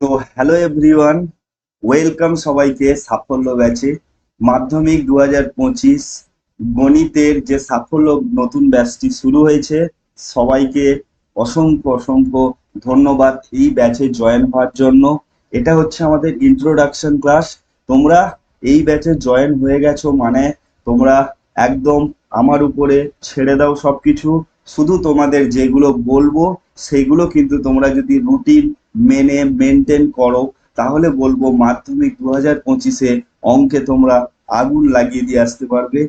তো hello everyone, welcome সবাইকে সাফল্য ব্যাচে। মাধ্যমিক 2025 গণিতের যে সাফল্য নতুন ব্যাচটি শুরু হয়েছে, সবাইকে অসংখ্য অসংখ্য ধন্যবাদ এই ব্যাচে জয়েন হওয়ার জন্য। এটা হচ্ছে আমাদের ইন্ট্রোডাকশন ক্লাস। তোমরা এই ব্যাচে জয়েন হয়ে গেছো মানে তোমরা একদম আমার উপরে ছেড়ে দাও সবকিছু। শুধু তোমাদের যেগুলো বলবো সেইগুলো কিন্তু তোমরা যদি রুটিন মেনে মেনটেন করো, তাহলে বলবো মাধ্যমিক 2025-এ অঙ্কে তোমরা আগুন লাগিয়ে দিয়ে আসতে পারবে।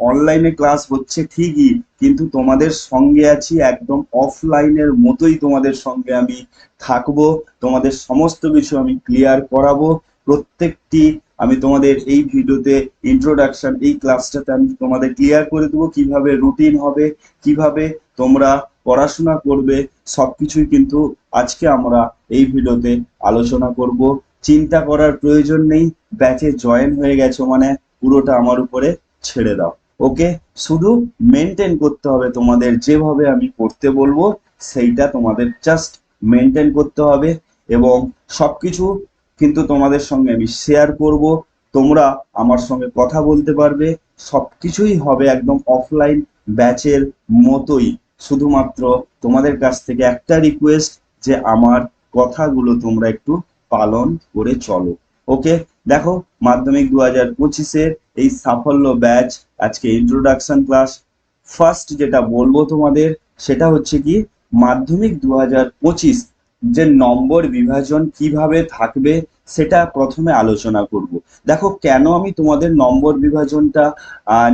অনলাইনে ক্লাস হচ্ছে ঠিকই, কিন্তু তোমাদের সঙ্গে আছি একদম অফলাইনের মতোই। তোমাদের সঙ্গে আমি থাকবো, তোমাদের সমস্ত কিছু আমি ক্লিয়ার করাবো। প্রত্যেকটি আমি তোমাদের এই ভিডিওতে ইন্ট্রোডাকশন এই ক্লাসটাতে আমি তোমাদের ক্লিয়ার করে দেবো কিভাবে রুটিন হবে, কিভাবে তোমরা পড়াশোনা করবে, সবকিছুই কিন্তু আজকে আমরা এই ভিডিওতে আলোচনা করব। চিন্তা করার প্রয়োজন নেই, ব্যাচে জয়েন হয়ে গেছো মানে পুরোটা আমার উপরে ছেড়ে দাও। ওকে, শুধু মেনটেন করতে হবে, তোমাদের যেভাবে আমি পড়তে বলবো সেইটা তোমাদের জাস্ট মেনটেন করতে হবে। এবং সবকিছু কিন্তু তোমাদের সঙ্গে আমি শেয়ার করব, তোমরা আমার সঙ্গে কথা বলতে পারবে। সবকিছুই হবে একদম অফলাইন ব্যাচের মতোই। শুধুমাত্র তোমাদের কাছ থেকে একটা রিকোয়েস্ট, যে আমার কথাগুলো তোমরা একটু পালন করে চলো। ওকে, দেখো মাধ্যমিক 2025-এর এই সাফল্য ব্যাচ আজকে ইন্ট্রোডাকশন ক্লাস। ফার্স্ট যেটা বলবো তোমাদের সেটা হচ্ছে কি, মাধ্যমিক 2025 যে নম্বর বিভাজন কিভাবে থাকবে সেটা প্রথমে আলোচনা করব। দেখো কেন আমি তোমাদের নম্বর বিভাজনটা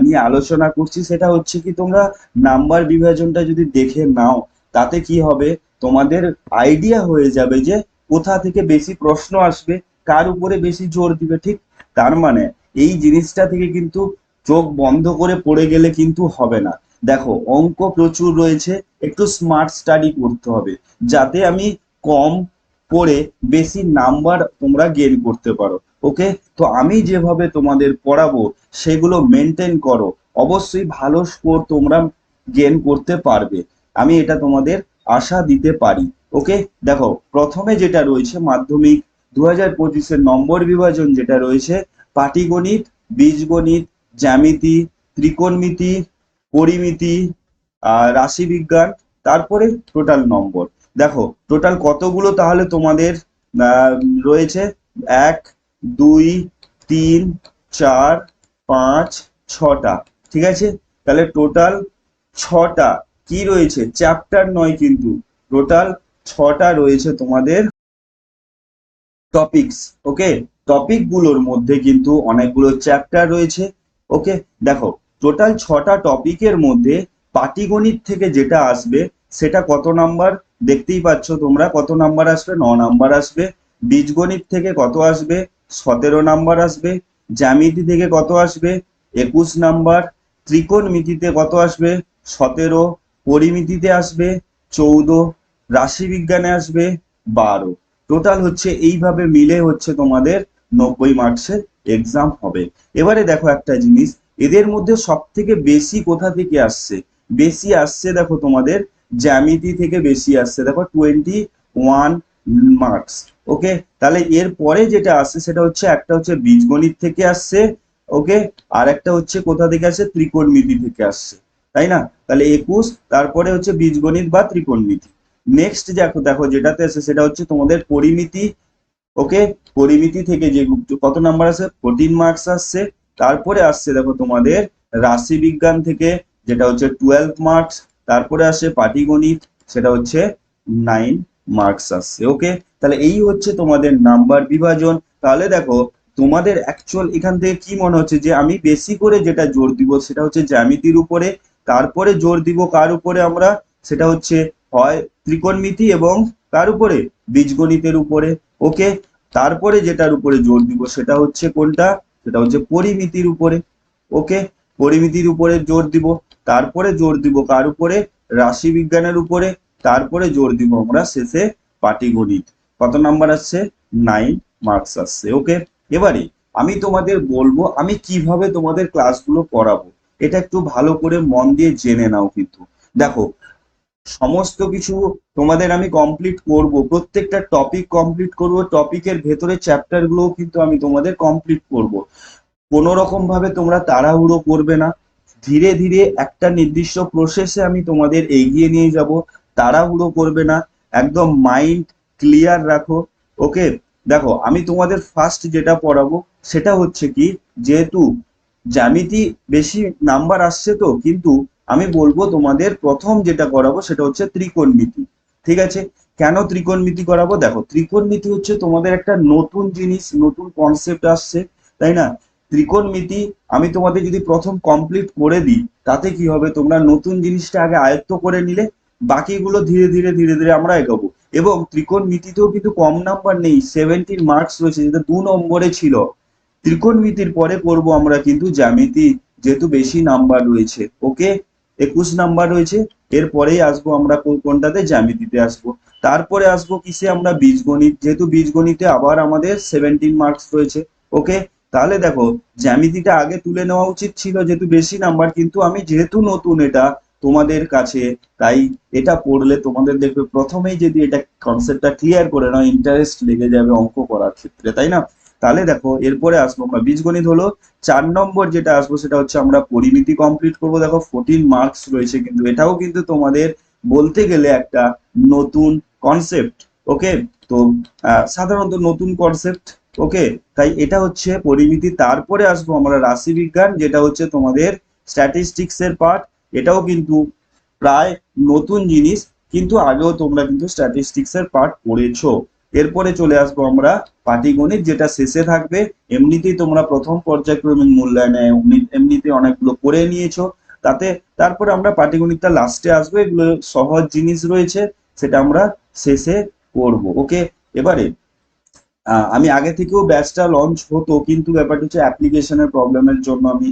নিয়ে আলোচনা করছি, সেটা হচ্ছে কি, তোমরা নাম্বার বিভাজনটা যদি দেখে নাও তাতে কি হবে, তোমাদের আইডিয়া হয়ে যাবে যে কোথা থেকে বেশি প্রশ্ন আসবে, কার উপরে বেশি জোর দিবে। ঠিক তার মানে এই জিনিসটা থেকে কিন্তু চোখ বন্ধ করে পড়ে গেলে কিন্তু হবে না। দেখো অঙ্ক প্রচুর রয়েছে, একটু স্মার্ট স্টাডি করতে হবে যাতে আমি কম পড়ে বেশি নাম্বার তোমরা গেইন করতে পারো। ওকে, তো আমি যেভাবে তোমাদের পড়াবো সেগুলো মেনটেন করো, অবশ্যই ভালো স্কোর তোমরা গেইন করতে পারবে, আমি এটা তোমাদের আশা দিতে পারি। ওকে, দেখো প্রথমে যেটা রয়েছে মাধ্যমিক 2025-এর নম্বর বিভাজন যেটা রয়েছে, পাটিগণিত, বীজগণিত, জ্যামিতি, ত্রিকোণমিতি, পরিমিতি, রাশিবিজ্ঞান, তারপরে টোটাল নম্বর। দেখো টোটাল কতগুলো তাহলে তোমাদের আহ, রয়েছে, 1 2 3 4 5 6টা। ঠিক আছে, তাহলে টোটাল 6টা কি রয়েছে, চ্যাপ্টার নয় কিন্তু, টোটাল 6টা রয়েছে তোমাদের টপিকস। ওকে, টপিক গুলোর মধ্যে কিন্তু অনেকগুলো চ্যাপ্টার রয়েছে। ওকে, দেখো টোটাল 6টা টপিকের মধ্যে পাটিগণিত থেকে যেটা আসবে সেটা কত নাম্বার, দেখতেই পাচ্ছ তোমরা কত নাম্বার আসবে, 9 নাম্বার আসবে। বীজগণিত থেকে কত আসবে, 17 নাম্বার আসবে। জ্যামিতি থেকে কত আসবে, 21 নাম্বার। ত্রিকোণমিতিতে কত আসবে, 17। পরিমিতিতে আসবে 14। রাশিবিজ্ঞানে আসবে 12। টোটাল হচ্ছে এইভাবে মিলে হচ্ছে তোমাদের 90 মার্কসের এক্সাম হবে। এবারে দেখো একটা জিনিস, এদের মধ্যে সব থেকে বেশি কোথা থেকে আসছে, বেশি আসছে দেখো তোমাদের জ্যামিতি থেকে বেশি আসছে, দেখো 21 মার্কস। ওকে, তাহলে এর পরে যেটা আসছে সেটা হচ্ছে, একটা হচ্ছে বীজগণিত থেকে আসছে। ওকে, আর একটা হচ্ছে কোথা থেকে আসছে, ত্রিকোণমিতি থেকে আসছে, তাই না? তাহলে 21, তারপরে হচ্ছে বীজগণিত বা ত্রিকোণমিতি। নেক্সট দেখো দেখো যেটাতে আছে সেটা হচ্ছে তোমাদের পরিমিতি। ওকে, পরিমিতি থেকে যে কত নাম্বার আছে, 14 মার্কস আসছে। তারপরে আসছে দেখো তোমাদের রাশিবিজ্ঞান থেকে, যেটা হচ্ছে 12 মার্কস। তারপরে আসে পাটিগণিত, সেটা হচ্ছে 9 মার্কস আসছে। ওকে, তাহলে এই হচ্ছে তোমাদের নাম্বার বিভাজন। তাহলে দেখো তোমাদের অ্যাকচুয়াল এখান থেকে কি মনে হচ্ছে, যে আমি বেশি করে যেটা জোর দিব সেটা হচ্ছে জ্যামিতির উপরে, তারপরে জোর দিব কার উপরে আমরা, সেটা হচ্ছে হয় ত্রিকোণমিতি এবং কার উপরে, বীজগণিতের উপরে। ওকে, তারপরে যেটার উপরে জোর দিব সেটা হচ্ছে কোনটা, সেটা হচ্ছে পরিমিতির উপরে। ওকে, পরিমিতির উপরে জোর দিব। তারপরে জোর দিব কার উপরে, রাশি বিজ্ঞানের উপরে। তারপরে জোর দিব আমরা শেষে পাটিগণিত। কত নাম্বার আসছে, 9 মার্কস আসছে। ওকে, এবারে আমি তোমাদের বলবো আমি কিভাবে তোমাদের ক্লাসগুলো করাবো, এটা একটু ভালো করে মন দিয়ে জেনে নাও। কিন্তু দেখো সমস্ত কিছু তোমাদের আমি কমপ্লিট করব, প্রত্যেকটা টপিক কমপ্লিট করব, টপিকের ভেতরে চ্যাপ্টার গুলোও কিন্তু আমি তোমাদের কমপ্লিট করব। কোনো রকম ভাবে তোমরা তাড়াহুড়ো করবে না, ধীরে ধীরে একটা নির্দিষ্ট প্রসেসে আমি তোমাদের এগিয়ে নিয়ে যাব। তাড়াহুড়ো করবে না, একদম মাইন্ড ক্লিয়ার রাখো। ওকে, দেখো আমি তোমাদের ফার্স্ট যেটা পড়াবো সেটা হচ্ছে কি, যেহেতু জ্যামিতি বেশি নাম্বার আসছে তো, কিন্তু আমি বলবো তোমাদের প্রথম যেটা করাবো সেটা হচ্ছে ত্রিকোণমিতি। ঠিক আছে, কেন ত্রিকোণমিতি করাবো? দেখো ত্রিকোণমিতি হচ্ছে তোমাদের একটা নতুন জিনিস, নতুন কনসেপ্ট আসছে, তাই না? ত্রিকোণমিতি আমি তোমাদের যদি প্রথম কমপ্লিট করে দিই, তাতে কি হবে, তোমরা নতুন জিনিসটা আগে আয়ত্ত করে নিলে বাকিগুলো ধীরে ধীরে ধীরে ধীরে আমরা এগোবো। এবং ত্রিকোণমিতিতেও কিন্তু কম নাম্বার নেই, 70 মার্কস রয়েছে, যেটা 2 নম্বরে ছিল। ত্রিকোণমিতির পরে করব আমরা কিন্তু জ্যামিতি, যেহেতু বেশি নাম্বার রয়েছে। ওকে, 21 নাম্বার রয়েছে। এরপরেই আসবো আমরা কোনটাতে, জ্যামিতিতে আসবো। তারপরে আসবো কিসে, আমরা বীজগণিত, যেহেতু বীজগণিতে আবার আমাদের 17 মার্কস রয়েছে। ওকে, তাহলে দেখো জ্যামিতিটা আগে তুলে নেওয়া উচিত ছিল, যেহেতু বেশি নাম্বার, কিন্তু আমি যেহেতু নতুন এটা তোমাদের কাছে, তাই এটা পড়লে তোমাদের দেখবে প্রথমেই যদি এটা কনসেপ্টটা ক্লিয়ার করে নাও, ইন্টারেস্ট লেগে যাবে অঙ্ক করার ক্ষেত্রে, তাই না? তাহলে দেখো এরপরে আসবো আমরা বীজগণিত হলো 4 নম্বর, যেটা আসবো সেটা হচ্ছে আমরা পরিমিতি কমপ্লিট করব। দেখো 14 মার্কস রয়েছে, কিন্তু এটাও কিন্তু তোমাদের বলতে গেলে একটা নতুন কনসেপ্ট। ওকে, তো সাধারণত নতুন কনসেপ্ট। ওকে, তাই এটা হচ্ছে পরিমিতি। তারপরে আসবো আমরা রাশিবিজ্ঞান, যেটা হচ্ছে তোমাদের স্ট্যাটিস্টিক্স এর পার্ট। এটাও কিন্তু প্রায় নতুন জিনিস, কিন্তু আগেও তোমরা কিন্তু স্ট্যাটিস্টিক্স এর পার্ট পড়েছো। এরপরে চলে আসবো আমরা পাটিগণিত, যেটা শেষে থাকবে। এমনিতেই তোমরা প্রথম পর্যায়ক্রমিক মূল্যায়নে এমনিতে অনেকগুলো করে নিয়েছো, তাতে তারপরে আমরা পাটিগণিতটা লাস্টে আসবো। এগুলো সহজ জিনিস রয়েছে, সেটা আমরা শেষে করব। ওকে, এবারে আমি আগে থেকেও ব্যাচটা লঞ্চ হতো, কিন্তু ব্যাপারটা হচ্ছে অ্যাপ্লিকেশনের প্রবলেমের জন্য আমি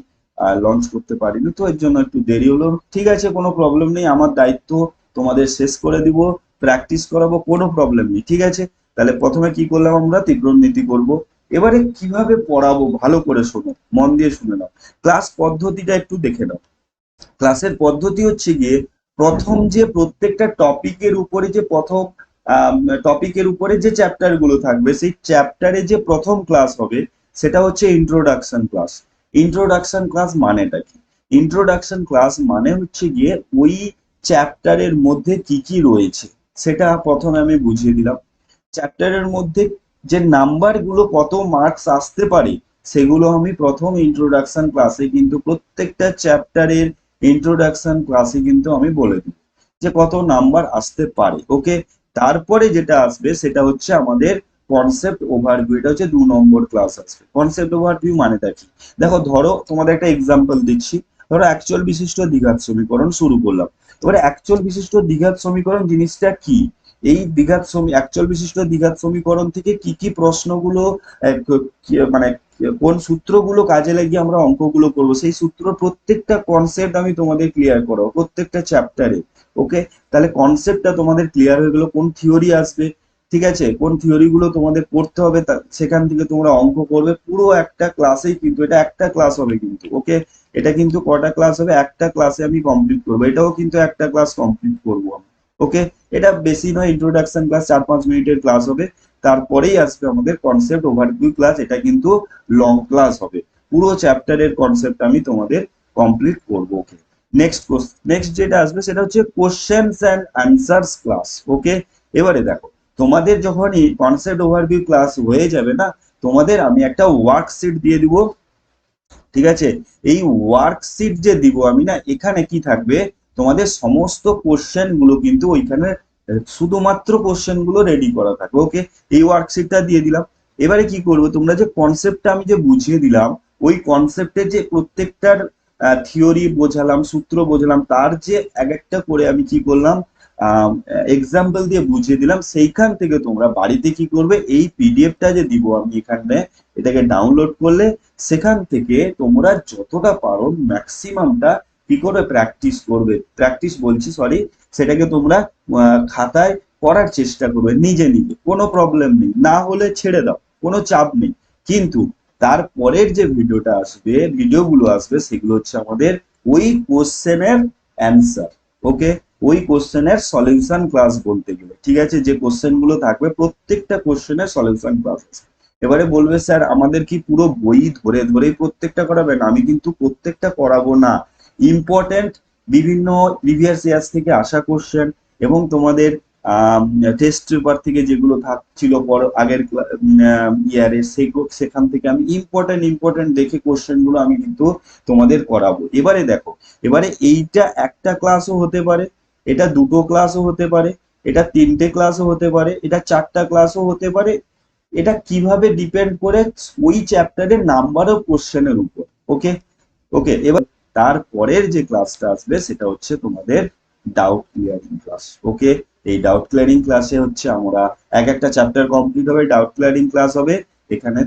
লঞ্চ করতে পারিনি, তো এর জন্য একটু দেরি হলো। ঠিক আছে, কোনো প্রবলেম নেই, আমার দায়িত্ব তোমাদের শেষ করে দিব, প্র্যাকটিস করাবো, কোনো প্রবলেম নেই। ঠিক আছে, তাহলে প্রথমে কি করলাম, আমরা ত্রিকোণমিতি করব। এবারে কিভাবে পড়াবো ভালো করে শোনো, মন দিয়ে শুনে নাও। ক্লাস পদ্ধতিটা একটু দেখে নাও। ক্লাসের পদ্ধতি হচ্ছে গিয়ে, প্রথম যে প্রত্যেকটা টপিকের উপরে যে প্রথম টপিকের উপরে যে চ্যাপ্টার গুলো থাকবে, সেই চ্যাপ্টারে যে প্রথম ক্লাস হবে সেটা হচ্ছে ইন্ট্রোডাকশন ক্লাস। ইন্ট্রোডাকশন ক্লাস মানেটা কি? ইন্ট্রোডাকশন ক্লাস মানে হচ্ছে গিয়ে ওই চ্যাপ্টারের মধ্যে কি কি রয়েছে সেটা প্রথমে আমি বুঝিয়ে দিলাম। চ্যাপ্টারের মধ্যে যে নাম্বার গুলো কত মার্কস আসতে পারে, সেগুলো আমি প্রথম ইন্ট্রোডাকশন ক্লাসে কিন্তু প্রত্যেকটা চ্যাপ্টারের ইন্ট্রোডাকশন ক্লাসে কিন্তু আমি বলে দিই যে কত নাম্বার আসতে পারে। ওকে, তারপরে যেটা আসবে সেটা হচ্ছে আমাদের কনসেপ্ট ওভারভিউ, এটা হচ্ছে 2 নম্বর ক্লাস আসবে। কনসেপ্ট ওভারভিউ মানেটা কি? দেখো ধরো তোমাদের একটা এক্সাম্পল দিচ্ছি, ধরো অ্যাকচুয়াল বিশিষ্ট দ্বিঘাত সমীকরণ শুরু করলাম। এবারে অ্যাকচুয়াল বিশিষ্ট দ্বিঘাত সমীকরণ জিনিসটা কি, এই অ্যাকচুয়াল বিশিষ্ট দ্বিঘাত সমীকরণ থেকে কি কি প্রশ্নগুলো মানে কোন সূত্রগুলো কাজে লাগিয়ে আমরা অঙ্কগুলো করব, সেই সূত্র প্রত্যেকটা কনসেপ্ট আমি তোমাদের ক্লিয়ার করাবো প্রত্যেকটা চ্যাপ্টারে। ওকে, তাহলে কনসেপ্টটা তোমাদের ক্লিয়ার হয়ে গেল, কোন থিওরি আসবে, ঠিক আছে, কোন থিওরি গুলো তোমাদের পড়তে হবে, সেখান থেকে তোমরা অঙ্ক করবে পুরো একটা ক্লাসেই, কিন্তু এটা একটা ক্লাস হবে কিন্তু। ওকে, এটা কিন্তু কটা ক্লাস হবে, একটা ক্লাসে আমি কমপ্লিট করবো, এটাও কিন্তু একটা ক্লাস কমপ্লিট করবো আমি। ওকে, এটা বেশি নয়, ইন্ট্রোডাকশন ক্লাস 4-5 মিনিটের ক্লাস হবে। তারপরেই আসবে আমাদের কনসেপ্ট ওভারভিউ ক্লাস, এটা কিন্তু লং ক্লাস হবে। পুরো চ্যাপ্টারের কনসেপ্ট আমি তোমাদের কমপ্লিট করবো। ওকে, নেক্সট যেটা আসবে সেটা হচ্ছে কোশ্চেনস অ্যান্ড আনসার্স ক্লাস। ওকে, এবারে দেখো তোমাদের যখন এই কনসেপ্ট ওভারভিউ ক্লাস হয়ে যাবে না, তোমাদের আমি একটা ওয়ার্কশিট দিয়ে দিব। ঠিক আছে, এই ওয়ার্কশিট যে দিব আমি না, এখানে কি থাকবে, তোমাদের সমস্ত কোশ্চেন গুলো কিন্তু ওইখানে শুধুমাত্র কোশ্চেন গুলো রেডি করা থাকবে। ওকে, এই ওয়ার্কশিটটা দিয়ে দিলাম। এবারে কি করবো, তোমরা যে কনসেপ্টটা আমি যে বুঝিয়ে দিলাম, ওই কনসেপ্টে যে প্রত্যেকটার থিওরি বোঝালাম, সূত্র বোঝালাম, তার যে এক একটা করে আমি কি করলাম, এক্সাম্পল দিয়ে বুঝিয়ে দিলাম, সেইখান থেকে তোমরা বাড়িতে কি করবে, এই পিডিএফটা যে দিব আমি এখানে, এটাকে ডাউনলোড করলে সেখান থেকে তোমরা যতটা পারো ম্যাক্সিমামটা কি করে প্র্যাকটিস করবে, প্র্যাকটিস বলছি সরি, সেটাকে তোমরা খাতায় করার চেষ্টা করবে নিজে নিজে, কোনো প্রবলেম নেই, না হলে ছেড়ে দাও, কোনো চাপ নেই। কিন্তু তারপরের যে ভিডিওটা আসবে, ভিডিওগুলো আসবে, সেগুলো হচ্ছে আমাদের ওই কোশ্চেনের অ্যান্সার। ওকে, ওই কোশ্চেনের সলিউশন ক্লাস বলতে গেলে, ঠিক আছে, যে কোশ্চেন গুলো থাকবে প্রত্যেকটা কোশ্চেনের সলিউশন ক্লাস আছে। এবারে বলবে স্যার আমাদের কি পুরো বই ধরে ধরে প্রত্যেকটা করাবেন? আমি কিন্তু প্রত্যেকটা করাবো না। ইম্পর্টেন্ট বিভিন্ন প্রিভিয়াস ইয়ার্স থেকে আসা কোশ্চেন এবং তোমাদের টেস্ট পেপার থেকে যেগুলো থাকছিল আগের ইয়ারে সেখান থেকে আমি ইম্পর্টেন্ট দেখে কোশ্চেন গুলো আমি কিন্তু তোমাদের করাবো। এবারে দেখো, এবারে এইটা একটা ক্লাসও হতে পারে, এটা দুটো ক্লাসও হতে পারে, এটা তিনটে ক্লাসও হতে পারে, এটা চারটা ক্লাসও হতে পারে। এটা কিভাবে ডিপেন্ড করে ওই চ্যাপ্টারের নাম্বার অফ কোশ্চেনের উপর। ওকে, ওকে। এবার তারপরের যে ক্লাসটা আসবে সেটা হচ্ছে তোমাদের ডাউট ক্লিয়ারিং ক্লাস। ওকে, এই ডাউট ক্লিয়ারিং ক্লাসে হচ্ছে আমরা একটা চ্যাপ্টার কমপ্লিট হবে, ডাউট ক্লিয়ারিং ক্লাস হবে। এখানে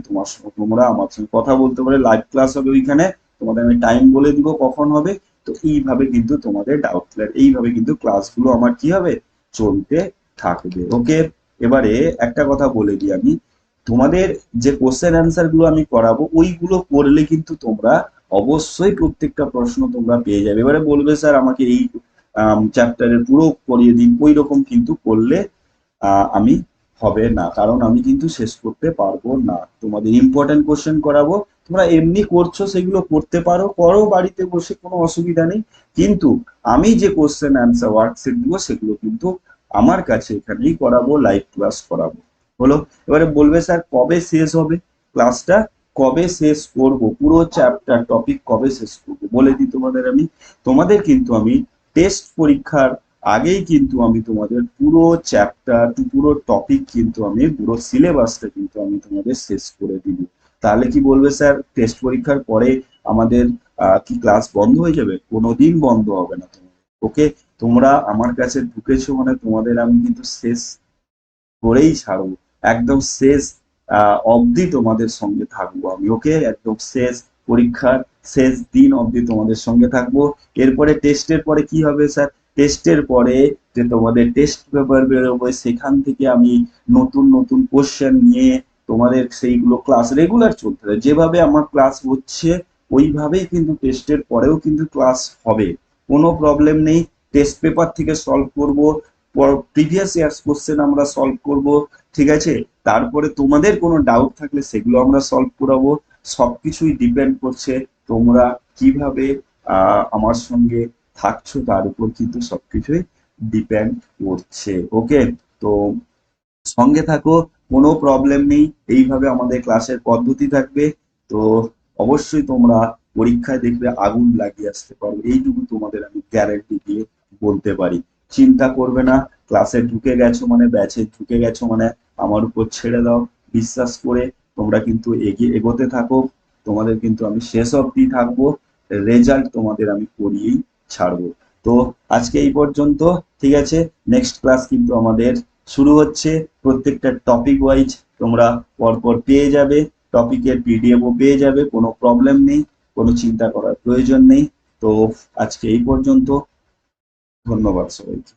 তোমরা আমার সঙ্গে কথা বলতে পারে, লাইভ ক্লাস হবে ওইখানে, তোমাদের আমি টাইম বলে দিব কখন হবে। তো এইভাবে কিন্তু তোমাদের ডাউট ক্লিয়ার, এইভাবে কিন্তু ক্লাসগুলো আমার কি হবে, চলতে থাকবে। ওকে, এবারে একটা কথা বলে দিই আমি, তোমাদের যে কোশ্চেন অ্যান্সার গুলো আমি করাবো ওইগুলো করলে কিন্তু তোমরা অবশ্যই প্রত্যেকটা প্রশ্ন তোমরা পেয়ে যাবে। এবারে বলবে স্যার আমাকে এই চ্যাপ্টারের পুরো করিয়ে দিন, ওই রকম কিন্তু করলে আমি হবে না, কারণ আমি কিন্তু শেষ করতে পারবো না। তোমাদের ইম্পর্টেন্ট কোশ্চেন করাবো, তোমরা এমনি করছো সেগুলো করতে পারো, করো বাড়িতে বসে, কোনো অসুবিধা নেই। কিন্তু আমি যে কোশ্চেন অ্যান্সার ওয়ার্কশিট দিব সেগুলো কিন্তু আমার কাছে এখানেই করাবো, লাইভ ক্লাস করাবো। হলো, এবারে বলবে স্যার কবে শেষ হবে ক্লাসটা, কবে শেষ করব, পুরো চ্যাপ্টার টপিক কবে শেষ করব বলে দিই তোমাদের আমি। তোমাদের কিন্তু আমি টেস্ট পরীক্ষার আগেই কিন্তু আমি তোমাদের পুরো চ্যাপ্টার পুরো টপিক কিন্তু আমি পুরো সিলেবাসটা কিন্তু আমি তোমাদের শেষ করে দিব। তাহলে কি বলবে স্যার টেস্ট পরীক্ষার পরে আমাদের কি ক্লাস বন্ধ হয়ে যাবে? কোনোদিন বন্ধ হবে না তোমাদের। ওকে, তোমরা আমার কাছে ঢুকেছো মানে তোমাদের আমি কিন্তু শেষ করেই ছাড়বো, একদম শেষ অবধি তোমাদের সঙ্গে থাকবো আমি। ওকে, একদম শেষ পরীক্ষার শেষ দিন অবধি তোমাদের সঙ্গে থাকবো। এরপরে টেস্টের পরে কি হবে স্যার? টেস্টের পরে যে তোমাদের টেস্ট পেপার বেরোবে সেখান থেকে আমি নতুন নতুন কোশ্চেন নিয়ে তোমাদের সেইগুলো ক্লাস রেগুলার চলতে হবে। যেভাবে আমার ক্লাস হচ্ছে ওইভাবেই কিন্তু টেস্টের পরেও কিন্তু ক্লাস হবে, কোনো প্রবলেম নেই। টেস্ট পেপার থেকে সলভ করব, প্রিভিয়াস ইয়ার্স কোশ্চেন আমরা সলভ করব, ঠিক আছে। তারপরে তোমাদের কোনো ডাউট থাকলে সেগুলো আমরা সলভ করাবো। সবকিছুই ডিপেন্ড করছে তোমরা কিভাবে আমার সঙ্গে থাকছো, তার উপর কিন্তু সবকিছুই ডিপেন্ড করছে। ওকে, তো সঙ্গে থাকো, কোনো প্রবলেম নেই। এইভাবে আমাদের ক্লাসের পদ্ধতি থাকবে। তো অবশ্যই তোমরা পরীক্ষায় দেখবে আগুন লাগিয়ে আসতে পারবে, এইটুকু তোমাদের আমি গ্যারান্টি দিয়ে বলতে পারি। চিন্তা করবে না, ক্লাসে ঢুকে গেছো মানে, ব্যাচে ঢুকে গেছো মানে আমার উপর ছেড়ে দাও, বিশ্বাস করে তোমরা কিন্তু এগোতে থাকো। তোমাদের কিন্তু আমি শেষ অবধি থাকবো, রেজাল্ট তোমাদের আমি করিয়েই ছাড়বো। তো আজকে এই পর্যন্ত, ঠিক আছে। নেক্সট ক্লাস কিন্তু আমাদের শুরু হচ্ছে। প্রত্যেকটা টপিক ওয়াইজ তোমরা পরপর পেয়ে যাবে, টপিকের পিডিএফও পেয়ে যাবে, কোনো প্রবলেম নেই, কোনো চিন্তা করার প্রয়োজন নেই। তো আজকে এই পর্যন্ত, ধন্যবাদ সবাইকে।